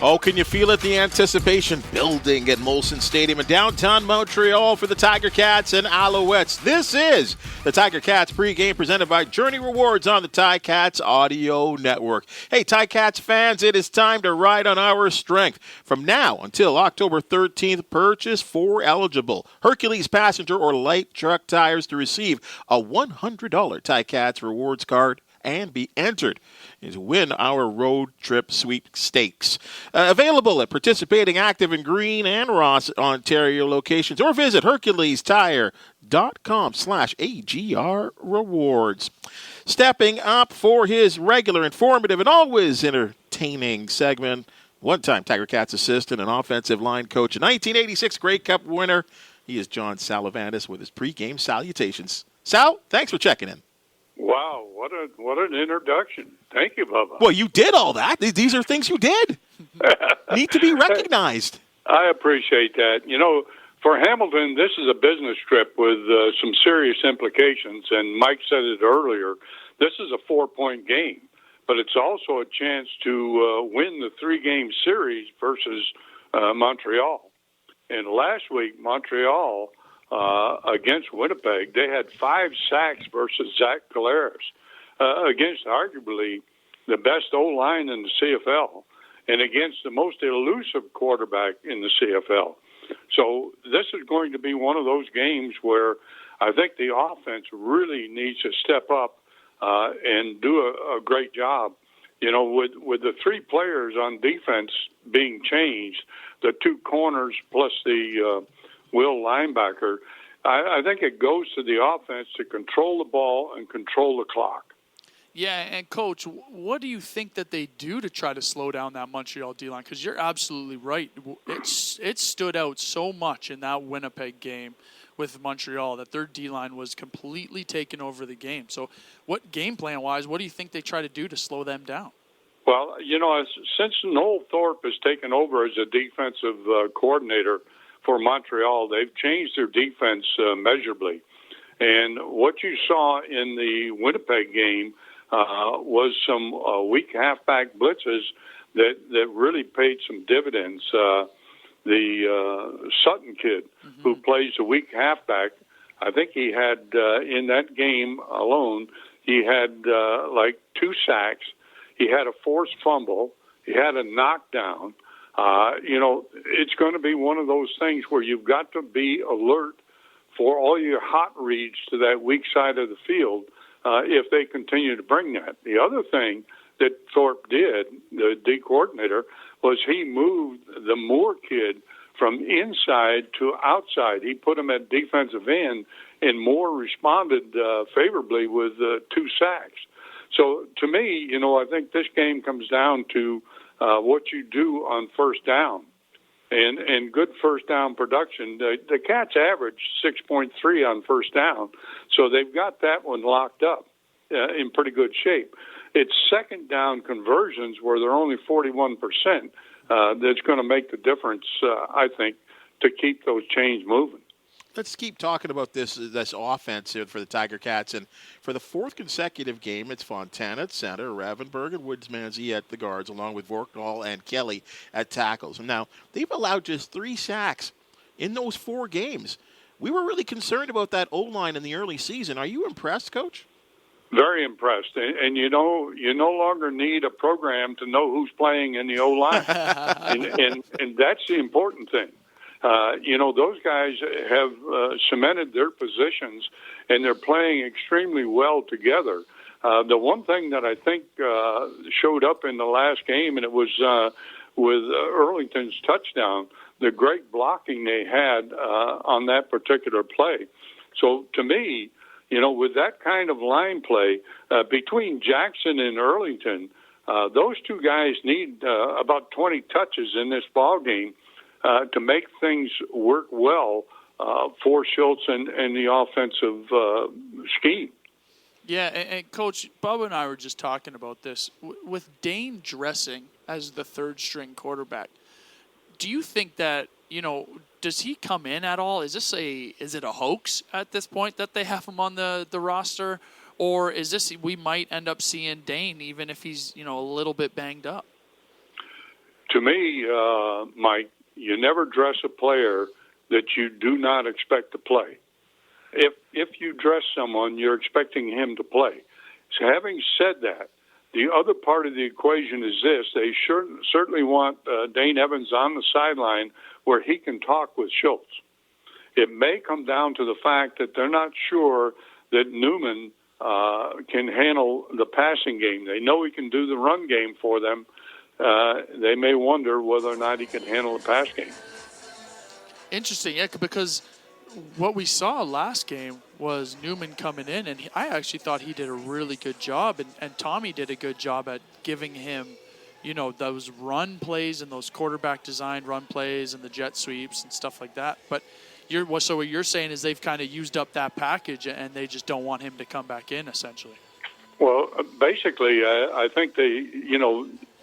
Oh, can you feel it? The anticipation building at Molson Stadium in downtown Montreal for the Tiger-Cats and Alouettes. This is the Tiger-Cats pregame presented by Journey Rewards on the Ticats Audio Network. Hey, Ticats fans, it is time to ride on our strength. From now until October 13th, purchase 4 eligible Hercules passenger or light truck tires to receive a $100 Ticats rewards card and be entered to win our road trip sweepstakes. Available at participating Active and Green and Ross, Ontario locations, or visit HerculesTire.com/AGR rewards. Stepping up for his regular, informative, and always entertaining segment, one-time Tiger-Cats assistant and offensive line coach, a 1986 Grey Cup winner, he is John Saluations with his pregame salutations. Sal, thanks for checking in. Wow, what an introduction. Thank you, Bubba. Well, you did all that. These are things you did. Need to be recognized. I appreciate that. You know, for Hamilton, this is a business trip with some serious implications, and Mike said it earlier. This is a 4-point game, but it's also a chance to win the 3-game series versus Montreal. And last week, Montreal against Winnipeg, they had 5 sacks versus Zach Collaros against arguably the best O-line in the CFL and against the most elusive quarterback in the CFL. So this is going to be one of those games where I think the offense really needs to step up and do a great job. You know, with the 3 players on defense being changed, the 2 corners plus the Will linebacker, I think it goes to the offense to control the ball and control the clock. Yeah, and Coach, what do you think that they do to try to slow down that Montreal D-line? Because you're absolutely right. It stood out so much in that Winnipeg game with Montreal that their D-line was completely taking over the game. So what game plan-wise, what do you think they try to do to slow them down? Well, you know, since Noel Thorpe has taken over as a defensive coordinator for Montreal, they've changed their defense measurably. And what you saw in the Winnipeg game was some weak halfback blitzes that really paid some dividends. The Sutton kid who plays a weak halfback, I think he had in that game alone, he had like 2 sacks. He had a forced fumble. He had a knockdown. You know, it's going to be one of those things where you've got to be alert for all your hot reads to that weak side of the field if they continue to bring that. The other thing that Thorpe did, the D coordinator, was he moved the Moore kid from inside to outside. He put him at defensive end, and Moore responded favorably with 2 sacks. So to me, you know, I think this game comes down to what you do on first down and good first down production. The Cats average 6.3 on first down, so they've got that one locked up in pretty good shape. It's second down conversions where they're only 41% that's going to make the difference, I think, to keep those chains moving. Let's keep talking about this offense here for the Tiger-Cats. And for the 4th consecutive game, it's Fontana at center, Ravenberg and Woodsmansey at the guards, along with Vorknall and Kelly at tackles. And now, they've allowed just 3 sacks in those 4 games. We were really concerned about that O-line in the early season. Are you impressed, Coach? Very impressed. And you know, you no longer need a program to know who's playing in the O-line. and that's the important thing. You know, those guys have cemented their positions, and they're playing extremely well together. The one thing that I think showed up in the last game, and it was with Earlington's touchdown, the great blocking they had on that particular play. So to me, you know, with that kind of line play between Jackson and Earlington, those 2 guys need about 20 touches in this ball game to make things work well for Schultz and the offensive scheme. Yeah, and Coach, Bubba and I were just talking about this. With Dane dressing as the 3rd-string quarterback, do you think that, you know, does he come in at all? Is it a hoax at this point that they have him on the roster? Or is this, we might end up seeing Dane even if he's, you know, a little bit banged up? To me, Mike, you never dress a player that you do not expect to play. If you dress someone, you're expecting him to play. So having said that, the other part of the equation is this. They certainly want Dane Evans on the sideline where he can talk with Schultz. It may come down to the fact that they're not sure that Newman can handle the passing game. They know he can do the run game for them. They may wonder whether or not he can handle the pass game. Interesting, yeah, because what we saw last game was Newman coming in, and I actually thought he did a really good job, and Tommy did a good job at giving him, those run plays and those quarterback designed run plays and the jet sweeps and stuff like that. But so what you're saying is they've kind of used up that package, and they just don't want him to come back in, essentially. Well, basically, I think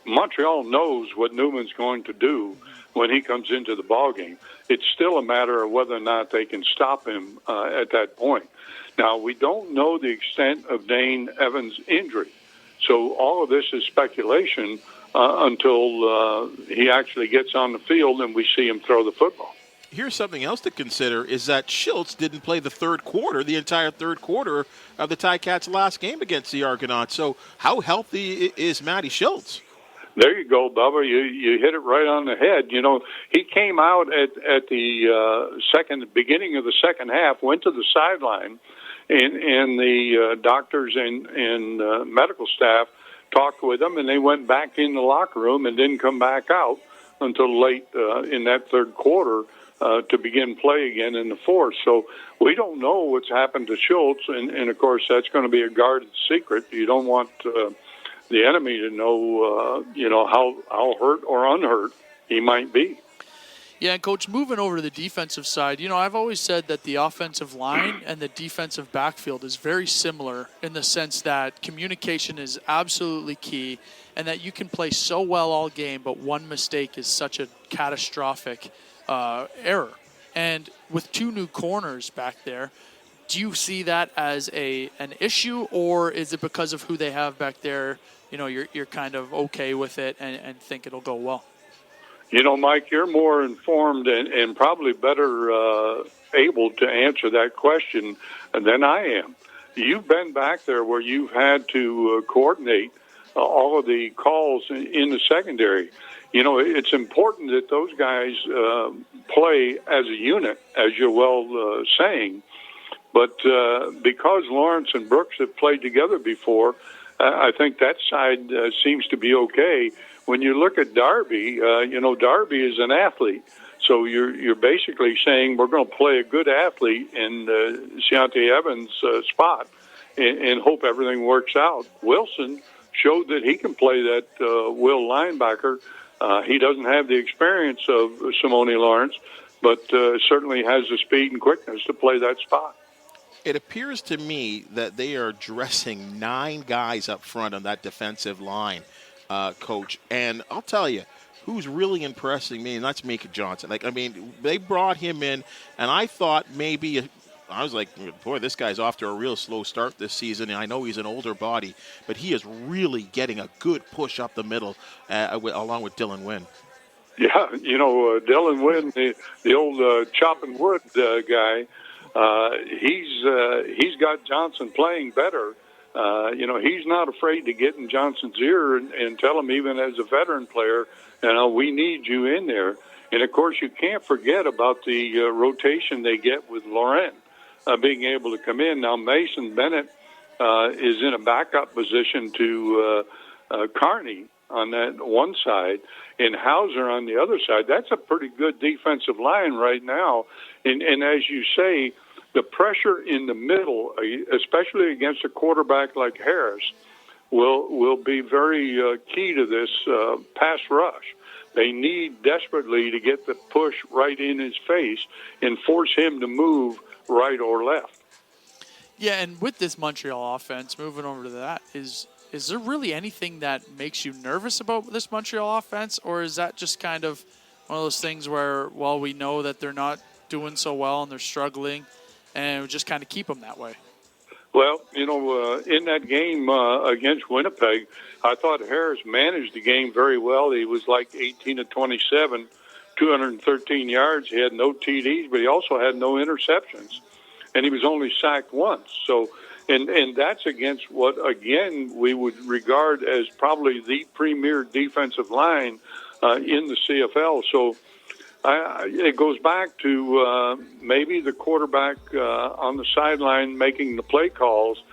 Montreal knows what Newman's going to do when he comes into the ballgame. It's still a matter of whether or not they can stop him at that point. Now, we don't know the extent of Dane Evans' injury, so all of this is speculation until he actually gets on the field and we see him throw the football. Here's something else to consider is that Schultz didn't play the entire third quarter of the Ticats' last game against the Argonauts. So how healthy is Matty Schultz? There you go, Bubba. You hit it right on the head. He came out at the beginning of the second half, went to the sideline, and the doctors and medical staff talked with him, and they went back in the locker room and didn't come back out until late in that third quarter to begin play again in the fourth. So we don't know what's happened to Schultz, and of course that's going to be a guarded secret. You don't want the enemy to know, how hurt or unhurt he might be. Yeah, and Coach, moving over to the defensive side, I've always said that the offensive line and the defensive backfield is very similar in the sense that communication is absolutely key and that you can play so well all game, but one mistake is such a catastrophic error. And with two new corners back there, do you see that as an issue, or is it because of who they have back there, you're kind of okay with it and think it'll go well? Mike, you're more informed and probably better able to answer that question than I am. You've been back there where you've had to coordinate all of the calls in the secondary. It's important that those guys play as a unit, as you're well saying. But because Lawrence and Brooks have played together before, I think that side seems to be okay. When you look at Darby, Darby is an athlete. So you're basically saying we're going to play a good athlete in Deontay Evans' spot and hope everything works out. Wilson showed that he can play that will linebacker. He doesn't have the experience of Simone Lawrence, but certainly has the speed and quickness to play that spot. It appears to me that they are dressing 9 guys up front on that defensive line, Coach. And I'll tell you, who's really impressing me, and that's Mika Johnson. They brought him in, and I thought I was like, boy, this guy's off to a real slow start this season. And I know he's an older body, but he is really getting a good push up the middle along with Dylan Wynn. Yeah, Dylan Wynn, the old chopping wood guy, he's got Johnson playing better. He's not afraid to get in Johnson's ear and tell him, even as a veteran player, we need you in there. And, of course, you can't forget about the rotation they get with Laurent being able to come in. Now, Mason Bennett is in a backup position to Carney on that one side and Hauser on the other side. That's a pretty good defensive line right now. And as you say, the pressure in the middle, especially against a quarterback like Harris, will be very key to this pass rush. They need desperately to get the push right in his face and force him to move right or left. Yeah, and with this Montreal offense, moving over to that, is there really anything that makes you nervous about this Montreal offense, or is that just kind of one of those things where, well, we know that they're not doing so well and they're struggling, and we just kind of keep them that way? Well, in that game against Winnipeg, I thought Harris managed the game very well. He was like 18 of 27, 213 yards. He had no TDs, but he also had no interceptions. And he was only sacked once. So, and that's against what, again, we would regard as probably the premier defensive line in the CFL. So it goes back to maybe the quarterback on the sideline making the play calls.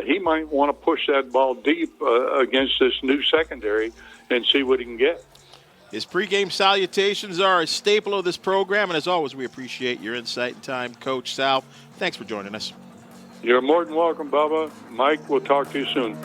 He might want to push that ball deep against this new secondary and see what he can get. His pregame salutations are a staple of this program, and as always, we appreciate your insight and time, Coach Sal. Thanks for joining us. You're more than welcome, Bubba. Mike, we'll talk to you soon.